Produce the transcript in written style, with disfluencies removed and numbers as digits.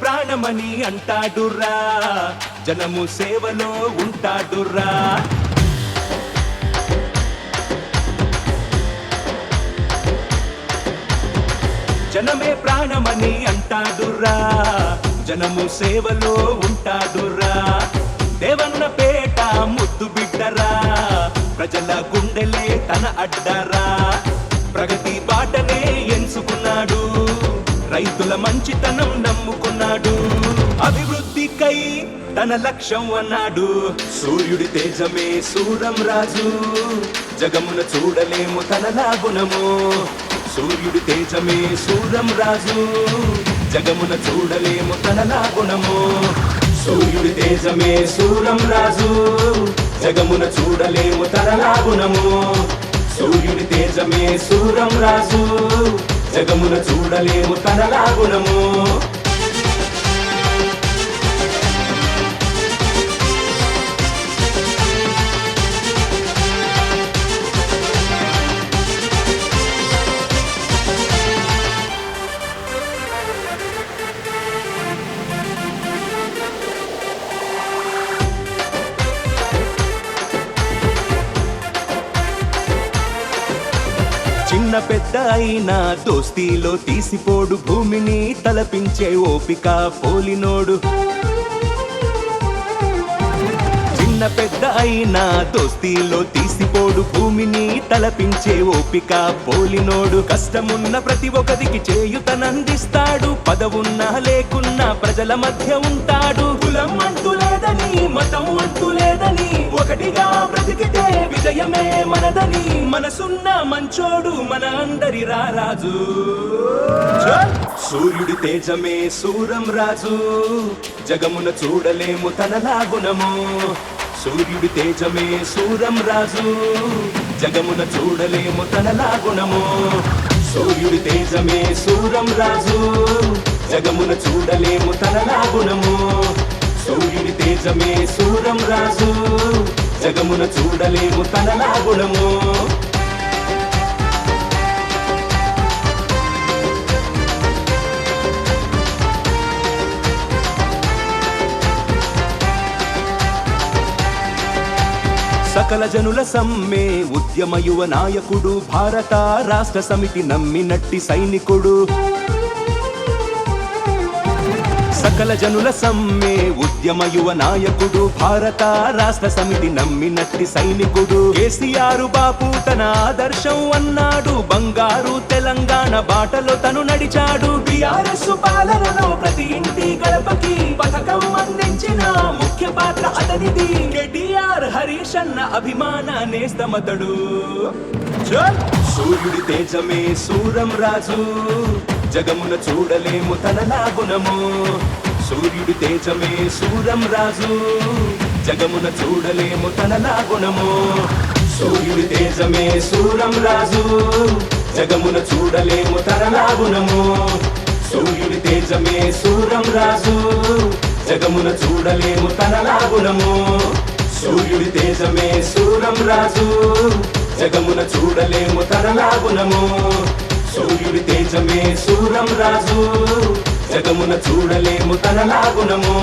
ప్రాణమని అంటాడురా, జనము సేవలో ఉంటాడురా. జనమే ప్రాణమని అంటాడురా, జనము సేవలో ఉంటాడురా. దేవన్న పేట ముద్దు బిడ్డరా, ప్రజల గుండెలే తన అడ్డరా. ప్రగతి బాటనే ఎంచుకున్నాడు, రైతుల మంచితనం నమ్ముకున్నాడు. అభివృద్ధికై తన లక్ష్యం అన్నాడు. సూర్యుడి తేజమే సూరం రాజు, జగమున చూడలేము తనలా గుణము. సూర్యుడి తేజమే సూరం రాజు, జగమున చూడలేము తనలా గుణము. సూర్యుడి తేజమే సూరం రాజు, జగమున చూడలేము తనలా గుణము. సూర్యుడి తేజమే సూరం రాజు, జగమున చూడలేము తనలా గుణము. చిన్న పెద్ద అయినా దోస్తీలో తీసిపోడు, భూమిని తలపించే ఓపిక పోలినోడు. చిన్న పెద్ద అయినా దోస్తీలో తీసిపోడు, భూమిని తలపించే ఓపిక పోలినోడు. కష్టమున్న ప్రతి ఒక్కరికి చేయుతనందిస్తాడు, పదవున్నా లేకున్నా ప్రజల మధ్య ఉంటాడు. కులం అంటూ లేదని, మతం అంటూ లేదని, ఒకటిగా బ్రతికితే విజయమే మనదని. మనసున్న మంచోడు మన అందరి రారాజు. సూర్యుడి తేజమే సూరం రాజు, జగమున చూడలేము తనలా గుణము. సూర్యుడి తేజమే సూరం రాజు, జగమున చూడలేము తనలా గుణము. సూర్యుడి తేజమే సూరం రాజు, జగమున చూడలేము తనలా గుణము. సూర్యుడి తేజమే సూరం రాజు, జగమున చూడలేము తనలా గుణము. సకల జనుల సమ్మె ఉద్యమ యువ నాయకుడు, భారత రాష్ట్ర సమితి నమ్మినట్టి సైనికుడు. సకల జనుల సమ్మె ఉద్యమ యువ నాయకుడు, భారత రాష్ట్ర సమితి నమ్మినట్టి సైనికుడు. కేసీఆర్ బాపు తన ఆదర్శం అన్నాడు, బంగారు తెలంగాణ బాటలో తను నడిచాడు. టీఆర్ఎస్ పాలనలో ప్రతి ఇంటి గడపకి పథకం అందించిన ముఖ్య పాత్ర అతనిది. కేటీఆర్ హరీష్ అన్న అభిమాన నేస్తమతడు. సూర్యుడి తేజమే సూరం రాజు, జగమున చూడలేము తనలా గుణము. సూర్యుడి తేజమే సూరం రాజు, జగమున చూడలేము తనలా గుణము. సూర్యుడి తేజమే సూరం రాజు, జగమున చూడలేము తనలా గుణము. సూర్యుడి తేజమే సూరం రాజు, జగమున చూడలేము తనలా గుణము. సూర్యుడి తేజమే సూరం రాజు, జగమున చూడలేము తనలా గుణము. సూర్యుడి తేజమే సూరం రాజు, జగమున చూడలేము తనలా గుణము.